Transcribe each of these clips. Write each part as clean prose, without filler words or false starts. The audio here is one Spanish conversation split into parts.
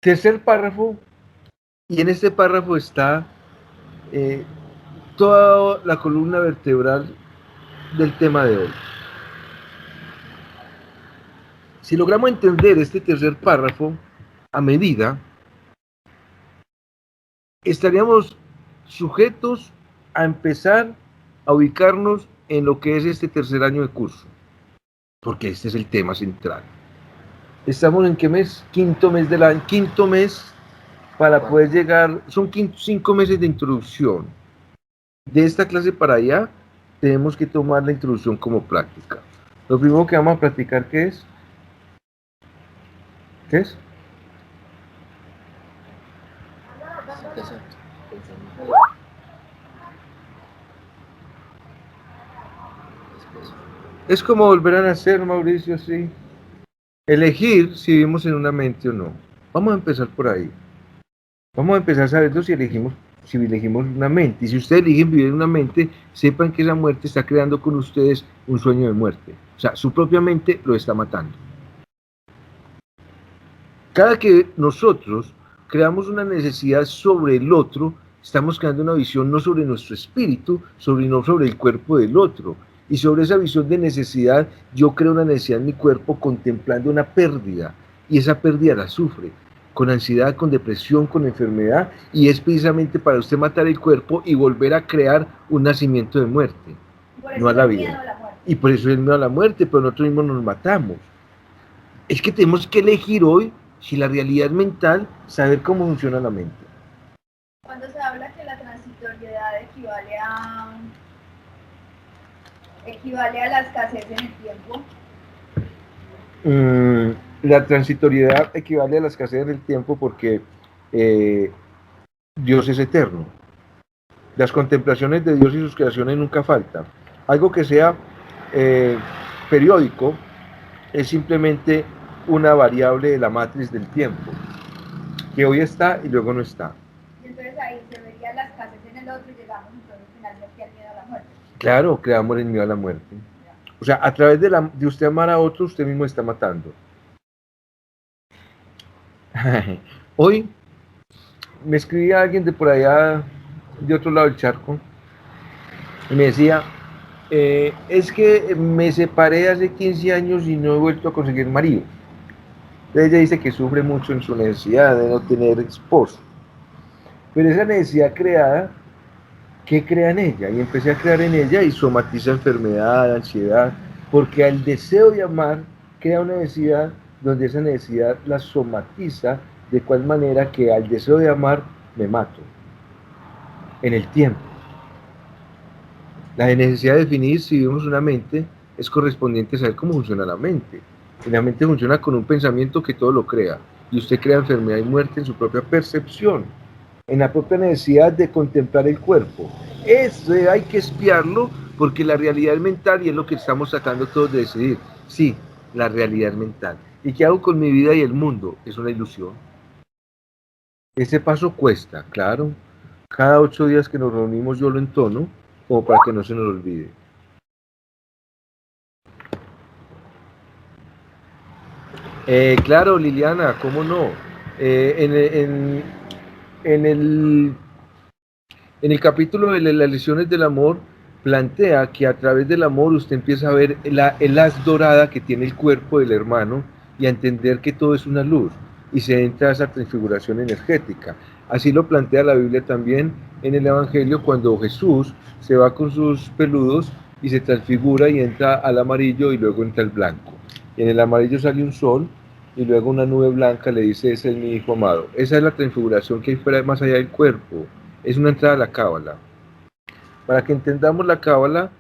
Tercer párrafo, y en este párrafo está toda la columna vertebral del tema de hoy. Si logramos entender este tercer párrafo a medida, estaríamos sujetos a empezar a ubicarnos en lo que es este tercer año de curso, porque este es el tema central. Estamos en qué mes? Quinto mes del año, quinto mes para poder llegar, son 5 meses de introducción. De esta clase para allá tenemos que tomar la introducción como práctica. Lo primero que vamos a practicar, ¿qué es? ¿Qué es? Es como volver a nacer, Mauricio, sí. Elegir si vivimos en una mente o no. Vamos a empezar por ahí. Vamos a empezar sabiendo si elegimos una mente. Y si ustedes eligen vivir en una mente, sepan que esa muerte está creando con ustedes un sueño de muerte. O sea, su propia mente lo está matando. Cada que nosotros creamos una necesidad sobre el otro, estamos creando una visión no sobre nuestro espíritu, no sobre el cuerpo del otro. Y sobre esa visión de necesidad, yo creo una necesidad en mi cuerpo contemplando una pérdida. Y esa pérdida la sufre con ansiedad, con depresión, con enfermedad. Y es precisamente para usted matar el cuerpo y volver a crear un nacimiento de muerte, no a la vida. Y por eso es el miedo a la muerte, pero nosotros mismos nos matamos. Es que tenemos que elegir hoy, si la realidad es mental, saber cómo funciona la mente. Cuando se habla que la transitoriedad equivale a la escasez en el tiempo. La transitoriedad equivale a la escasez en el tiempo porque Dios es eterno. Las contemplaciones de Dios y sus creaciones nunca faltan. Algo que sea periódico es simplemente una variable de la matriz del tiempo, que hoy está y luego no está. Y entonces ahí se vería la escasez en el otro y llegamos entonces finalmente al miedo a la muerte. Claro, creamos el miedo a la muerte. O sea, a través de usted amar a otro, usted mismo está matando. Hoy me escribía alguien de por allá, de otro lado del charco, y me decía, es que me separé hace 15 años y no he vuelto a conseguir marido. Ella dice que sufre mucho en su necesidad de no tener esposo. Pero esa necesidad creada, ¿qué crea en ella? Y empecé a crear en ella y somatiza enfermedad, ansiedad, porque al deseo de amar crea una necesidad donde esa necesidad la somatiza de cual manera que al deseo de amar me mato en el tiempo. La necesidad de definir si vivimos una mente es correspondiente a saber cómo funciona la mente. Y la mente funciona con un pensamiento que todo lo crea. Y usted crea enfermedad y muerte en su propia percepción, en la propia necesidad de contemplar el cuerpo. Eso hay que espiarlo porque la realidad es mental y es lo que estamos tratando todos de decidir. Sí, la realidad es mental. ¿Y qué hago con mi vida y el mundo? Es una ilusión. Ese paso cuesta, claro. Cada 8 días que nos reunimos yo lo entono como para que no se nos olvide. Claro, Liliana, ¿cómo no? En el capítulo de las lecciones del amor, plantea que a través del amor usted empieza a ver el haz dorada que tiene el cuerpo del hermano y a entender que todo es una luz y se entra a esa transfiguración energética. Así lo plantea la Biblia también en el Evangelio cuando Jesús se va con sus peludos y se transfigura y entra al amarillo y luego entra al blanco. Y en el amarillo sale un sol y luego una nube blanca le dice, ese es mi hijo amado. Esa es la transfiguración que hay fuera, más allá del cuerpo. Es una entrada a la Cábala. Para que entendamos la Cábala,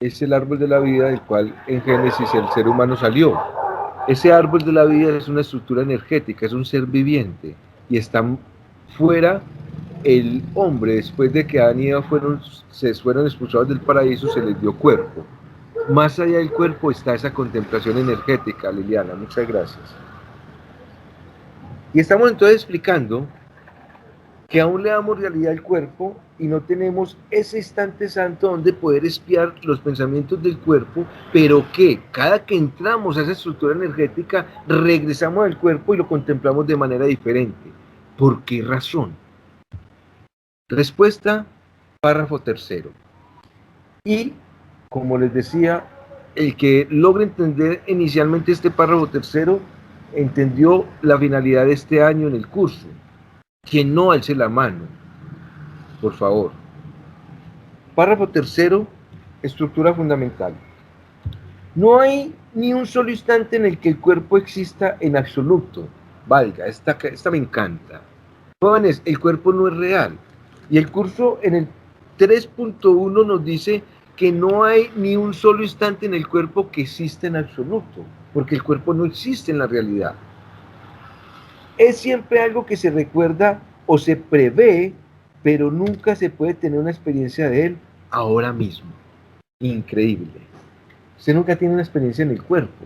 es el árbol de la vida del cual en Génesis el ser humano salió. Ese árbol de la vida es una estructura energética, es un ser viviente y está fuera el hombre. Después de que Adán y Eva se fueron expulsados del paraíso, se les dio cuerpo. Más allá del cuerpo está esa contemplación energética, Liliana. Muchas gracias. Y estamos entonces explicando que aún le damos realidad al cuerpo y no tenemos ese instante santo donde poder espiar los pensamientos del cuerpo, pero que cada que entramos a esa estructura energética, regresamos al cuerpo y lo contemplamos de manera diferente. ¿Por qué razón? Respuesta, párrafo tercero. Y, como les decía, el que logre entender inicialmente este párrafo tercero, entendió la finalidad de este año en el curso. Quien no alce la mano, por favor. Párrafo tercero, estructura fundamental. No hay ni un solo instante en el que el cuerpo exista en absoluto. Valga, esta me encanta. Jóvenes, el cuerpo no es real. Y el curso en el 3.1 nos dice que no hay ni un solo instante en el cuerpo que exista en absoluto, porque el cuerpo no existe en la realidad. Es siempre algo que se recuerda o se prevé, pero nunca se puede tener una experiencia de él ahora mismo. Increíble. Usted nunca tiene una experiencia en el cuerpo.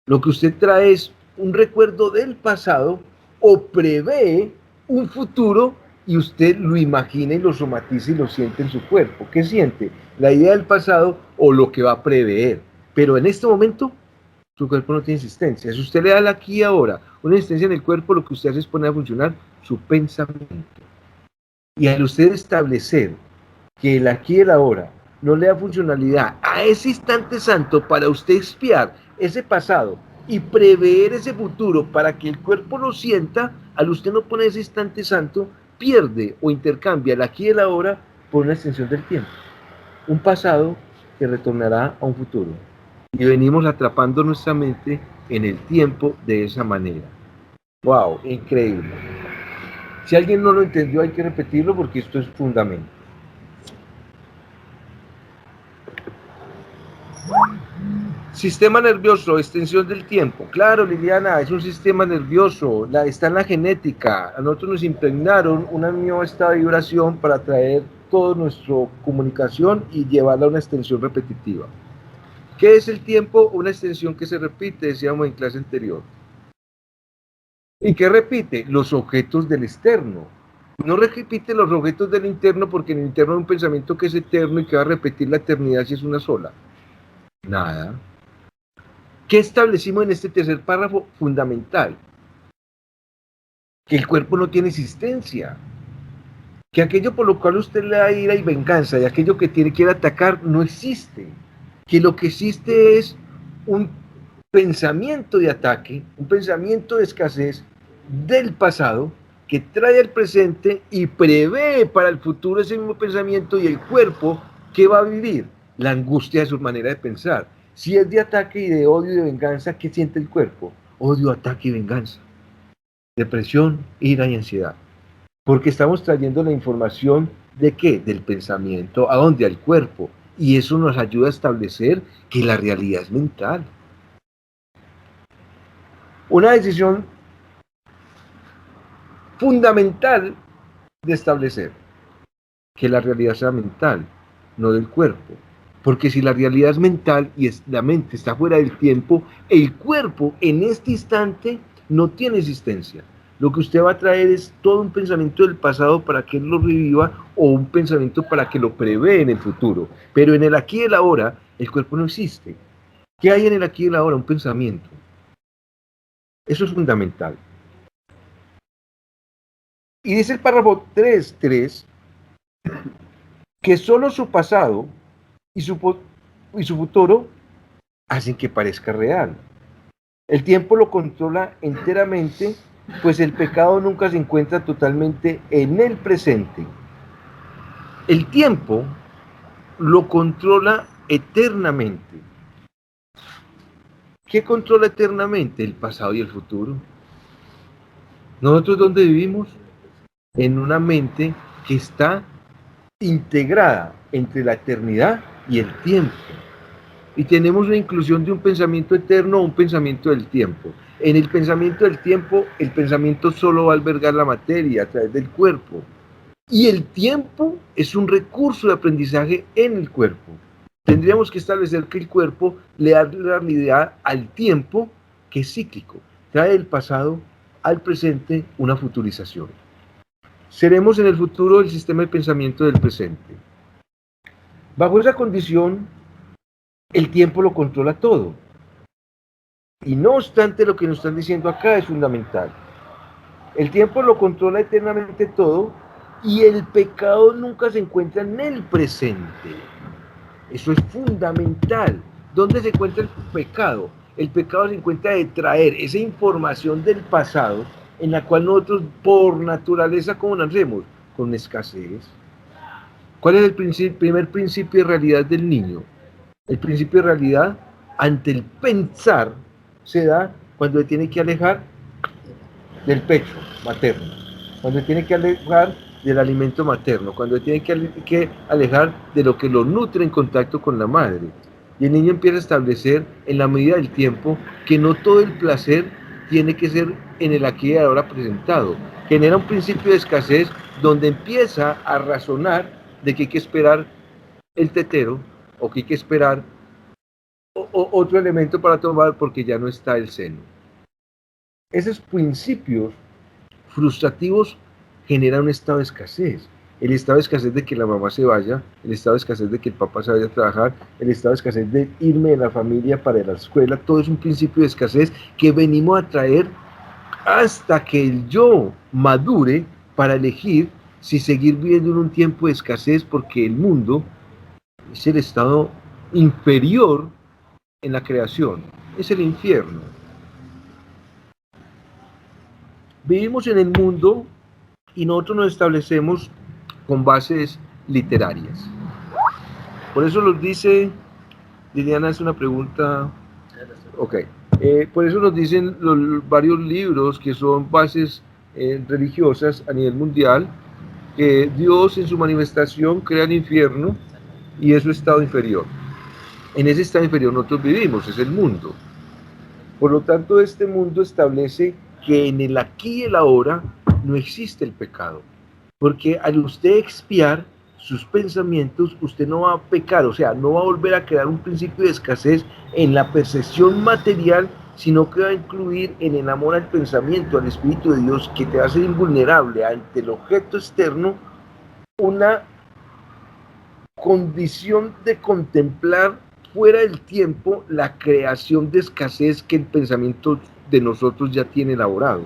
Lo que usted trae es un recuerdo del pasado o prevé un futuro y usted lo imagina y lo somatiza y lo siente en su cuerpo. ¿Qué siente? La idea del pasado o lo que va a prever. Pero en este momento, su cuerpo no tiene existencia. Si usted le da aquí y ahora una existencia en el cuerpo, lo que usted hace es poner a funcionar su pensamiento. Y al usted establecer que el aquí y el ahora no le da funcionalidad a ese instante santo para usted expiar ese pasado y prever ese futuro para que el cuerpo lo sienta, al usted no poner ese instante santo, pierde o intercambia el aquí y el ahora por una extensión del tiempo. Un pasado que retornará a un futuro. Y venimos atrapando nuestra mente en el tiempo de esa manera. ¡Wow! Increíble. Si alguien no lo entendió, hay que repetirlo porque esto es fundamental. Sistema nervioso, extensión del tiempo. Claro, Liliana, es un sistema nervioso, está en la genética. A nosotros nos impregnaron una nueva estado de vibración para traer toda nuestra comunicación y llevarla a una extensión repetitiva. ¿Qué es el tiempo? Una extensión que se repite, decíamos en clase anterior. ¿Y qué repite? Los objetos del externo. No repite los objetos del interno porque en el interno hay un pensamiento que es eterno y que va a repetir la eternidad si es una sola. Nada. ¿Qué establecimos en este tercer párrafo? Fundamental. Que el cuerpo no tiene existencia. Que aquello por lo cual usted le da ira y venganza y aquello que quiere atacar no existe. Que lo que existe es un pensamiento de ataque, un pensamiento de escasez del pasado que trae al presente y prevé para el futuro ese mismo pensamiento y el cuerpo que va a vivir la angustia de su manera de pensar. Si es de ataque y de odio y de venganza, ¿qué siente el cuerpo? Odio, ataque y venganza. Depresión, ira y ansiedad. Porque estamos trayendo la información ¿de qué? Del pensamiento. ¿A dónde? Al cuerpo. Y eso nos ayuda a establecer que la realidad es mental. Una decisión fundamental de establecer que la realidad sea mental, no del cuerpo. Porque si la realidad es mental y la mente está fuera del tiempo, el cuerpo en este instante no tiene existencia. Lo que usted va a traer es todo un pensamiento del pasado para que él lo reviva o un pensamiento para que lo prevé en el futuro. Pero en el aquí y el ahora, el cuerpo no existe. ¿Qué hay en el aquí y el ahora? Un pensamiento. Eso es fundamental. Y dice el párrafo 3.3 que solo su pasado y su futuro hacen que parezca real. El tiempo lo controla enteramente, pues el pecado nunca se encuentra totalmente en el presente. El tiempo lo controla eternamente. ¿Qué controla eternamente? El pasado y el futuro. ¿Nosotros dónde vivimos? En una mente que está integrada entre la eternidad y el tiempo. Y tenemos una inclusión de un pensamiento eterno a un pensamiento del tiempo. En el pensamiento del tiempo, el pensamiento solo va a albergar la materia a través del cuerpo. Y el tiempo es un recurso de aprendizaje en el cuerpo. Tendríamos que establecer que el cuerpo le da realidad al tiempo, que es cíclico. Trae del pasado al presente una futurización. Seremos en el futuro el sistema de pensamiento del presente. Bajo esa condición, el tiempo lo controla todo. Y no obstante, lo que nos están diciendo acá es fundamental. El tiempo lo controla eternamente todo y el pecado nunca se encuentra en el presente. Eso es fundamental. ¿Dónde se encuentra el pecado? El pecado se encuentra de traer esa información del pasado en la cual nosotros por naturaleza, ¿cómo nacemos? Con escasez. ¿Cuál es el primer principio de realidad del niño? El principio de realidad ante el pensar se da cuando se tiene que alejar del pecho materno, cuando se tiene que alejar del alimento materno, cuando se tiene que alejar de lo que lo nutre en contacto con la madre. Y el niño empieza a establecer en la medida del tiempo que no todo el placer tiene que ser en el aquí y ahora presentado. Genera un principio de escasez donde empieza a razonar de que hay que esperar el tetero o que hay que esperar otro elemento para tomar porque ya no está el seno. Esos principios frustrativos generan un estado de escasez. El estado de escasez de que la mamá se vaya, el estado de escasez de que el papá se vaya a trabajar, el estado de escasez de irme de la familia para la escuela, todo es un principio de escasez que venimos a traer hasta que el yo madure para elegir si seguir viviendo en un tiempo de escasez, porque el mundo es el estado inferior en la creación, es el infierno. Vivimos en el mundo y nosotros nos establecemos con bases literarias. Por eso nos dice, Liliana hace una pregunta, ok, por eso nos dicen varios libros que son bases religiosas a nivel mundial, que Dios en su manifestación crea el infierno y es su estado inferior. En ese estado inferior nosotros vivimos, es el mundo. Por lo tanto, este mundo establece que en el aquí y el ahora no existe el pecado. Porque al usted expiar sus pensamientos, usted no va a pecar, o sea, no va a volver a crear un principio de escasez en la percepción material, sino que va a incluir en el amor al pensamiento, al Espíritu de Dios, que te va a hacer invulnerable ante el objeto externo, una condición de contemplar fuera del tiempo la creación de escasez que el pensamiento de nosotros ya tiene elaborado.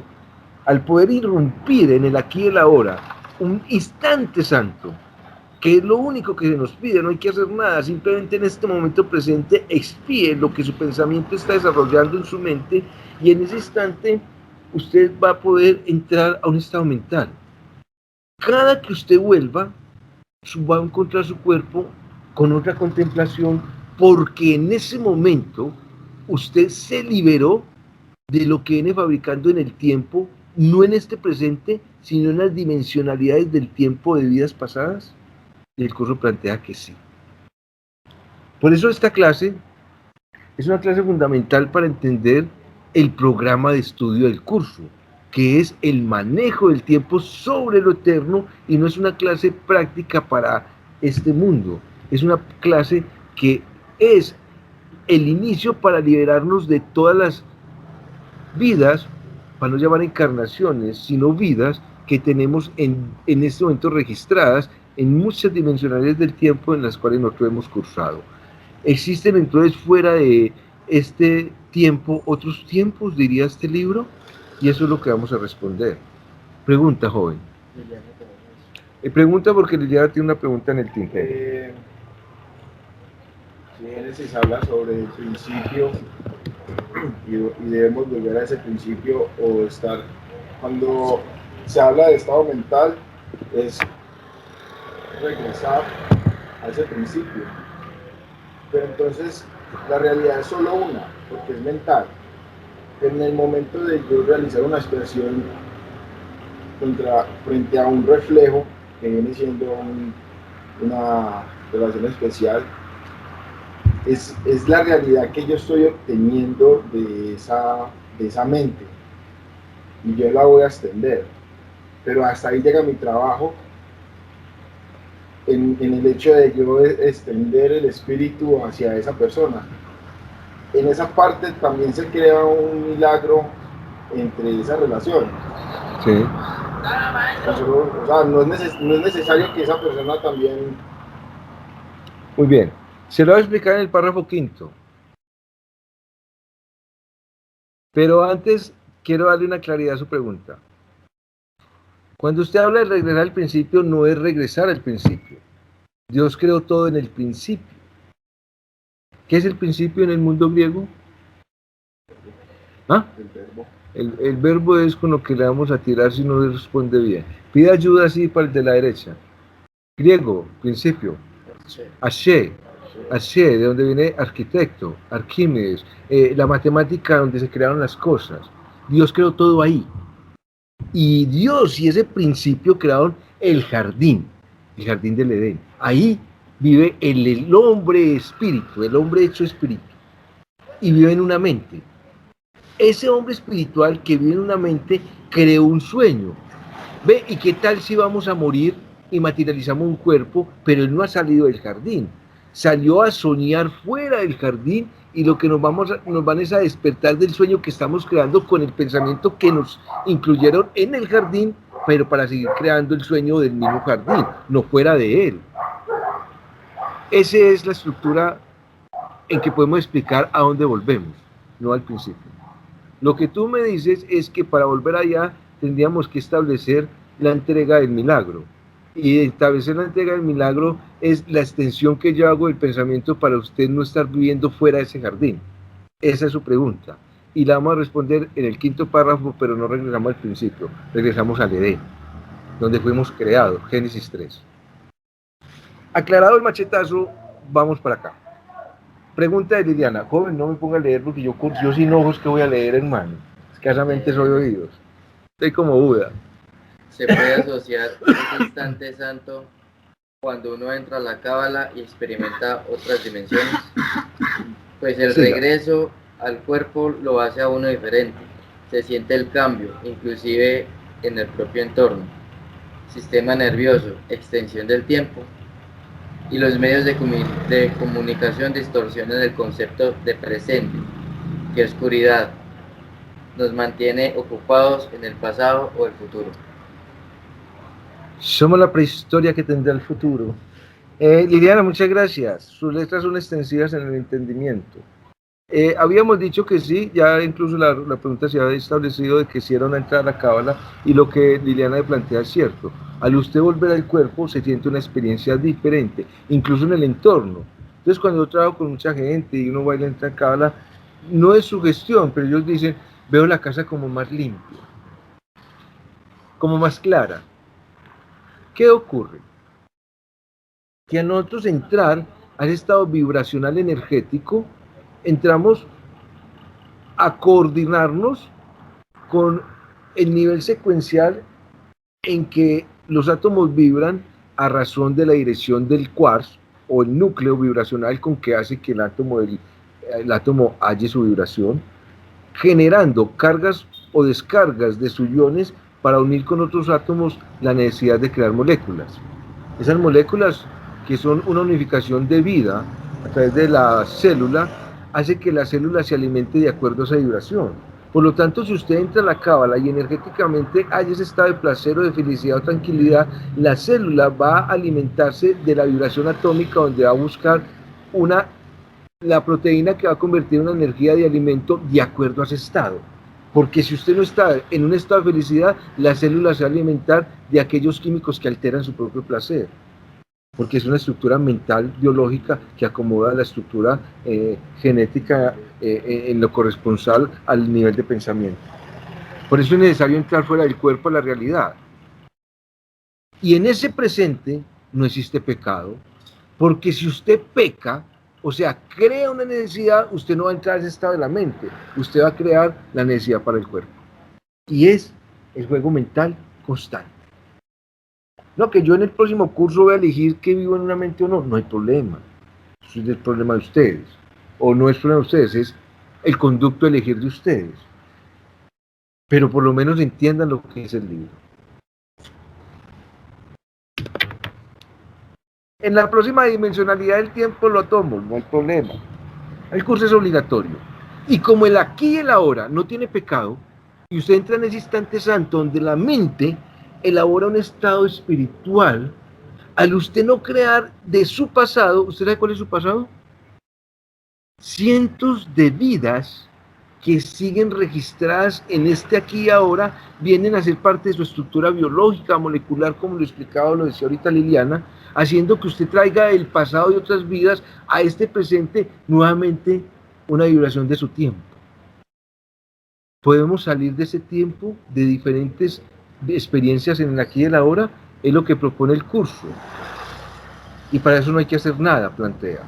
Al poder irrumpir en el aquí y el ahora, un instante santo, que es lo único que se nos pide, no hay que hacer nada, simplemente en este momento presente expíe lo que su pensamiento está desarrollando en su mente y en ese instante usted va a poder entrar a un estado mental. Cada que usted vuelva, va a encontrar su cuerpo con otra contemplación, porque en ese momento usted se liberó de lo que viene fabricando en el tiempo, no en este presente, sino en las dimensionalidades del tiempo de vidas pasadas. Y el curso plantea que sí. Por eso esta clase es una clase fundamental para entender el programa de estudio del curso, que es el manejo del tiempo sobre lo eterno, y no es una clase práctica para este mundo, es una clase que es el inicio para liberarnos de todas las vidas, para no llamar encarnaciones, sino vidas que tenemos en este momento registradas en muchas dimensionalidades del tiempo en las cuales nosotros hemos cursado. ¿Existen entonces fuera de este tiempo otros tiempos, diría este libro? Y eso es lo que vamos a responder. Pregunta, joven. Pregunta porque Liliana tiene una pregunta en el tintero. Si Génesis habla sobre el principio y debemos volver a ese principio o estar, cuando se habla de estado mental, es regresar a ese principio. Pero entonces la realidad es solo una, porque es mental. En el momento de yo realizar una expresión frente a un reflejo que viene siendo una relación especial, es la realidad que yo estoy obteniendo de esa mente y yo la voy a extender, pero hasta ahí llega mi trabajo en el hecho de yo extender el espíritu hacia esa persona. En esa parte también se crea un milagro entre esa relación. Sí, O sea, no es necesario que esa persona también... Muy bien. Se lo voy a explicar en el párrafo quinto. Pero antes quiero darle una claridad a su pregunta. Cuando usted habla de regresar al principio, no es regresar al principio. Dios creó todo en el principio. ¿Qué es el principio en el mundo griego? ¿Ah? El verbo. El verbo es con lo que le vamos a tirar si no le responde bien. Pide ayuda así para el de la derecha. Griego, principio. Ashe. Ashe, de donde viene arquitecto, Arquímedes, la matemática donde se crearon las cosas. Dios creó todo ahí. Y Dios y ese principio crearon el jardín del Edén. Ahí vive el hombre espíritu, el hombre hecho espíritu. Y vive en una mente. Ese hombre espiritual que vive en una mente creó un sueño. ¿Ve? ¿Y qué tal si vamos a morir y materializamos un cuerpo, pero él no ha salido del jardín? Salió a soñar fuera del jardín y lo que nos van es a despertar del sueño que estamos creando con el pensamiento que nos incluyeron en el jardín, pero para seguir creando el sueño del mismo jardín, no fuera de él. Esa es la estructura en que podemos explicar a dónde volvemos, no al principio. Lo que tú me dices es que para volver allá tendríamos que establecer la entrega del milagro. Y establecer la entrega del milagro es la extensión que yo hago del pensamiento para usted no estar viviendo fuera de ese jardín. Esa es su pregunta. Y la vamos a responder en el quinto párrafo, pero no regresamos al principio. Regresamos al Edén, donde fuimos creados, Génesis 3. Aclarado el machetazo, vamos para acá. Pregunta de Liliana. Joven, no me ponga a leer porque yo sin ojos que voy a leer, hermano. Escasamente soy oídos. Estoy como Buda. Se puede asociar ese instante santo cuando uno entra a la cábala y experimenta otras dimensiones. Pues el regreso al cuerpo lo hace a uno diferente. Se siente el cambio, inclusive en el propio entorno. Sistema nervioso, extensión del tiempo. Y los medios de comunicación distorsionan el concepto de presente, que oscuridad nos mantiene ocupados en el pasado o el futuro. Somos la prehistoria que tendrá el futuro. Liliana, muchas gracias. Sus letras son extensivas en el entendimiento. Habíamos dicho que sí, ya incluso la pregunta se había establecido de que si era una entrada a la cábala, y lo que Liliana le plantea es cierto. Al usted volver al cuerpo se siente una experiencia diferente, incluso en el entorno. Entonces cuando yo trabajo con mucha gente y uno va y le entra a cábala, no es sugestión, pero ellos dicen, veo la casa como más limpia, como más clara. ¿Qué ocurre? Que a nosotros entrar al estado vibracional energético, entramos a coordinarnos con el nivel secuencial en que los átomos vibran a razón de la dirección del quartz o el núcleo vibracional con que hace que el átomo halle su vibración, generando cargas o descargas de sus iones para unir con otros átomos la necesidad de crear moléculas. Esas moléculas, que son una unificación de vida a través de la célula, hace que la célula se alimente de acuerdo a esa vibración. Por lo tanto, si usted entra a la cábala y energéticamente hay ese estado de placer o de felicidad o tranquilidad, la célula va a alimentarse de la vibración atómica, donde va a buscar la proteína que va a convertir en una energía de alimento de acuerdo a ese estado. Porque si usted no está en un estado de felicidad, la célula se va a alimentar de aquellos químicos que alteran su propio placer. Porque es una estructura mental biológica que acomoda la estructura genética en lo corresponsal al nivel de pensamiento. Por eso es necesario entrar fuera del cuerpo a la realidad. Y en ese presente no existe pecado, porque si usted peca, o sea, crea una necesidad, usted no va a entrar a ese estado de la mente, usted va a crear la necesidad para el cuerpo. Y es el juego mental constante. No, que yo en el próximo curso voy a elegir que vivo en una mente o no, no hay problema. Eso es el problema de ustedes. O no es problema de ustedes, es el conducto a elegir de ustedes. Pero por lo menos entiendan lo que es el libro. En la próxima dimensionalidad del tiempo lo tomo, no hay problema. El curso es obligatorio. Y como el aquí y el ahora no tiene pecado, y usted entra en ese instante santo donde la mente elabora un estado espiritual. Al usted no crear de su pasado, ¿usted sabe cuál es su pasado? Cientos de vidas que siguen registradas en este aquí y ahora, vienen a ser parte de su estructura biológica, molecular, como lo explicaba, lo decía ahorita Liliana, haciendo que usted traiga el pasado de otras vidas a este presente, nuevamente una vibración de su tiempo. Podemos salir de ese tiempo, de diferentes experiencias en el aquí y el ahora, es lo que propone el curso. Y para eso no hay que hacer nada, plantea.